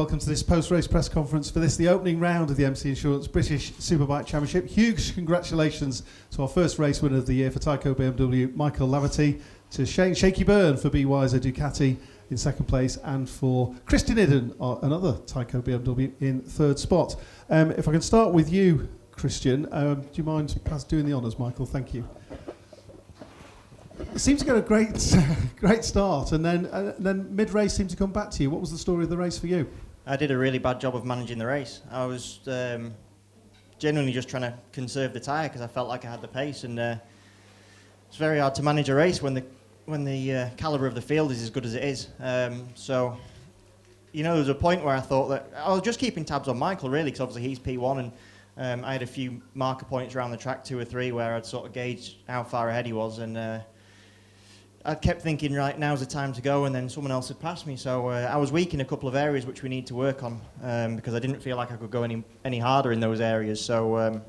welcome to this post-race press conference for the opening round of the MCE Insurance British Superbike Championship. Huge congratulations to our first race winner of the year for Tyco BMW, Michael Laverty, to Shaky Byrne for BYZ Ducati in second place, and for Christian Idden, another Tyco BMW, in third spot. If I can start with you, Christian, do you mind doing the honours, Michael? Thank you. It seemed to get a great start, and then mid-race seemed to come back to you. What was the story of the race for you? I did a really bad job of managing the race. I was genuinely just trying to conserve the tyre because I felt like I had the pace, and it's very hard to manage a race when the calibre of the field is as good as it is. So, you know, there was a point where I thought that I was just keeping tabs on Michael, really, because obviously he's P1, and I had a few marker points around the track, 2 or 3, where I'd sort of gauged how far ahead he was, and I kept thinking, right, now's the time to go, and then someone else had passed me. So I was weak in a couple of areas which we need to work on, because I didn't feel like I could go any harder in those areas. So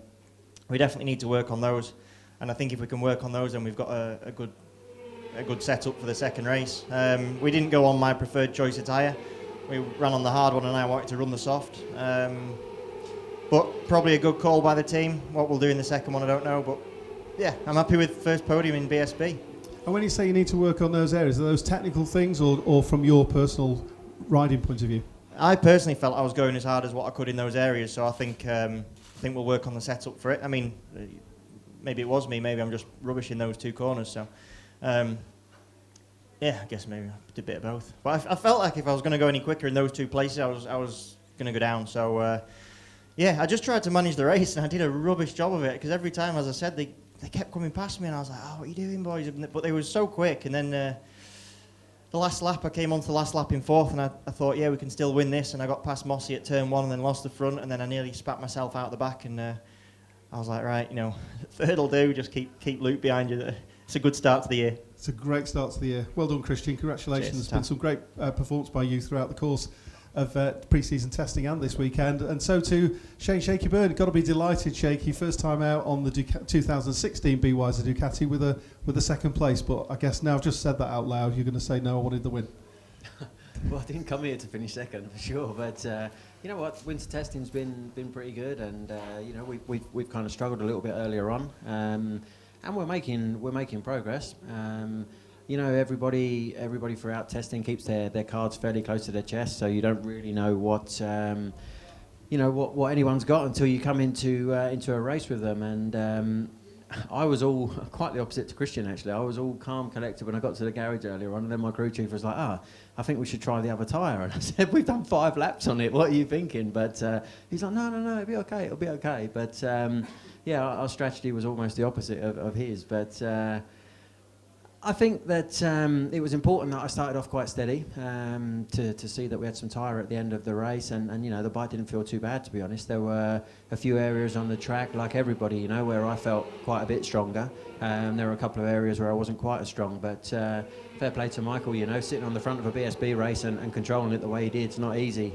we definitely need to work on those, and I think if we can work on those, then we've got a good setup for the second race. We didn't go on my preferred choice of tyre. We ran on the hard one, and I wanted to run the soft. But probably a good call by the team. What we'll do in the second one, I don't know. But yeah, I'm happy with first podium in BSB. And when you say you need to work on those areas, are those technical things or from your personal riding point of view? I personally felt I was going as hard as what I could in those areas, so I think we'll work on the setup for it. I mean, maybe it was me, maybe I'm just rubbish in those 2 corners, so yeah, I guess maybe I did a bit of both. But I felt like if I was going to go any quicker in those 2 places, I was going to go down. So yeah, I just tried to manage the race, and I did a rubbish job of it, because every time, as I said, they kept coming past me, and I was like, oh, what are you doing, boys? But they were so quick, and then the last lap, I came onto the last lap in 4th, and I thought, yeah, we can still win this, and I got past Mossy at turn 1 and then lost the front, and then I nearly spat myself out the back, and I was like, right, you know, third will do, just keep Luke behind you. It's a good start to the year. It's a great start to the year. Well done, Christian. Congratulations. Cheers, There's been some great performance by you throughout the course of pre-season testing and this weekend, and so too Shaky Byrne. Got to be delighted, Shaky, first time out on the 2016 BYZ Ducati with a second place. But I guess now I've just said that out loud, you're going to say no, I wanted the win. Well, I didn't come here to finish second for sure, but you know what, winter testing's been pretty good, and you know, we've kind of struggled a little bit earlier on, and we're making progress. You know, everybody throughout testing keeps their cards fairly close to their chest, so you don't really know what you know what anyone's got until you come into a race with them. And I was all quite the opposite to Christian, actually. I was all calm, collected when I got to the garage earlier on, and then my crew chief was like, I think we should try the other tyre. And I said, we've done 5 laps on it, what are you thinking? But he's like, no, it'll be okay. But yeah, our strategy was almost the opposite of his. But I think that it was important that I started off quite steady to see that we had some tyre at the end of the race, and you know, the bike didn't feel too bad, to be honest. There were a few areas on the track, like everybody, you know, where I felt quite a bit stronger. There were a couple of areas where I wasn't quite as strong, but fair play to Michael, you know, sitting on the front of a BSB race and controlling it the way he did, it's not easy.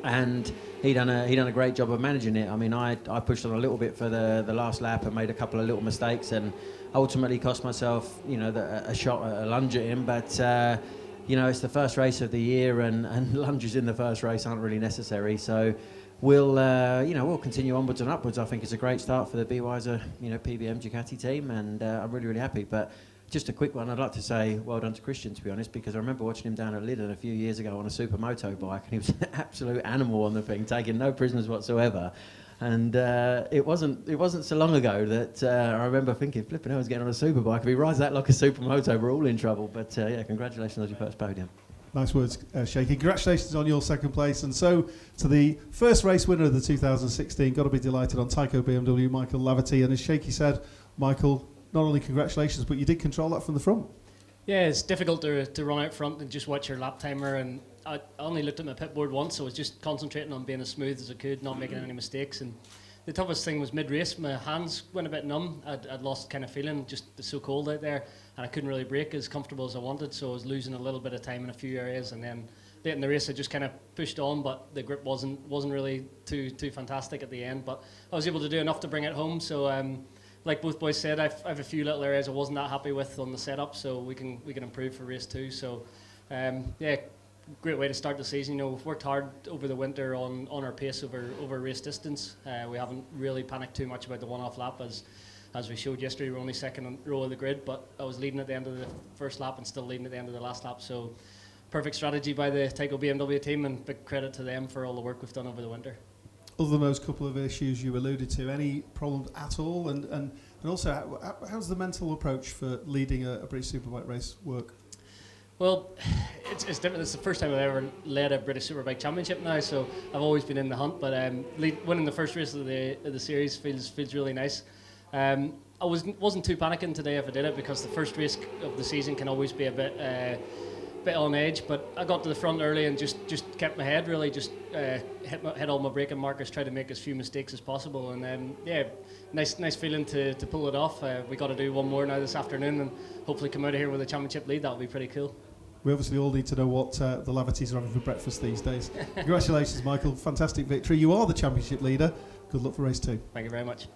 And he done a great job of managing it. I mean, I pushed on a little bit for the last lap and made a couple of little mistakes, and ultimately cost myself, you know, a shot at a lunge at him. But you know, it's the first race of the year, and lunges in the first race aren't really necessary. So we'll you know, we'll continue onwards and upwards. I think it's a great start for the BYZ, you know, PBM Ducati team, and I'm really happy. But just a quick one, I'd like to say well done to Christian, to be honest, because I remember watching him down at Lyddon a few years ago on a supermoto bike, and he was an absolute animal on the thing, taking no prisoners whatsoever. And it wasn't so long ago that I remember thinking, flipping hell, he's getting on a superbike. If he rides that like a supermoto, we're all in trouble. But yeah, congratulations on your first podium. Nice words, Shaky. Congratulations on your second place. And so to the first race winner of the 2016, got to be delighted on Tyco BMW, Michael Laverty. And as Shaky said, Michael, not only congratulations, but you did control that from the front. Yeah, it's difficult to run out front and just watch your lap timer, and I only looked at my pit board once, so I was just concentrating on being as smooth as I could, not making any mistakes. And the toughest thing was mid-race, my hands went a bit numb. I'd lost kind of feeling, just it's so cold out there, and I couldn't really brake as comfortable as I wanted, so I was losing a little bit of time in a few areas. And then late in the race I just kind of pushed on, but the grip wasn't really too fantastic at the end, but I was able to do enough to bring it home. So like both boys said, I have a few little areas I wasn't that happy with on the setup, so we can improve for race 2. So yeah, great way to start the season. You know, we've worked hard over the winter on our pace over race distance. We haven't really panicked too much about the one-off lap as we showed yesterday. We're only second row of the grid, but I was leading at the end of the first lap and still leading at the end of the last lap. So perfect strategy by the Tyco BMW team, and big credit to them for all the work we've done over the winter. Other than those couple of issues you alluded to, any problems at all? And also, how's the mental approach for leading a British Superbike race work? Well, it's different. It's the first time I've ever led a British Superbike Championship now, so I've always been in the hunt. But winning the first race of the series feels really nice. I wasn't too panicking today if I did it, because the first race of the season can always be a bit on edge. But I got to the front early and just kept my head, really just hit all my braking markers, tried to make as few mistakes as possible, and nice feeling to pull it off. We got to do one more now this afternoon and hopefully come out of here with a championship lead. That'll be pretty cool. We obviously all need to know what the Lavertys are having for breakfast these days. Congratulations, Michael. Fantastic victory. You are the championship leader. Good luck for race 2. Thank you very much.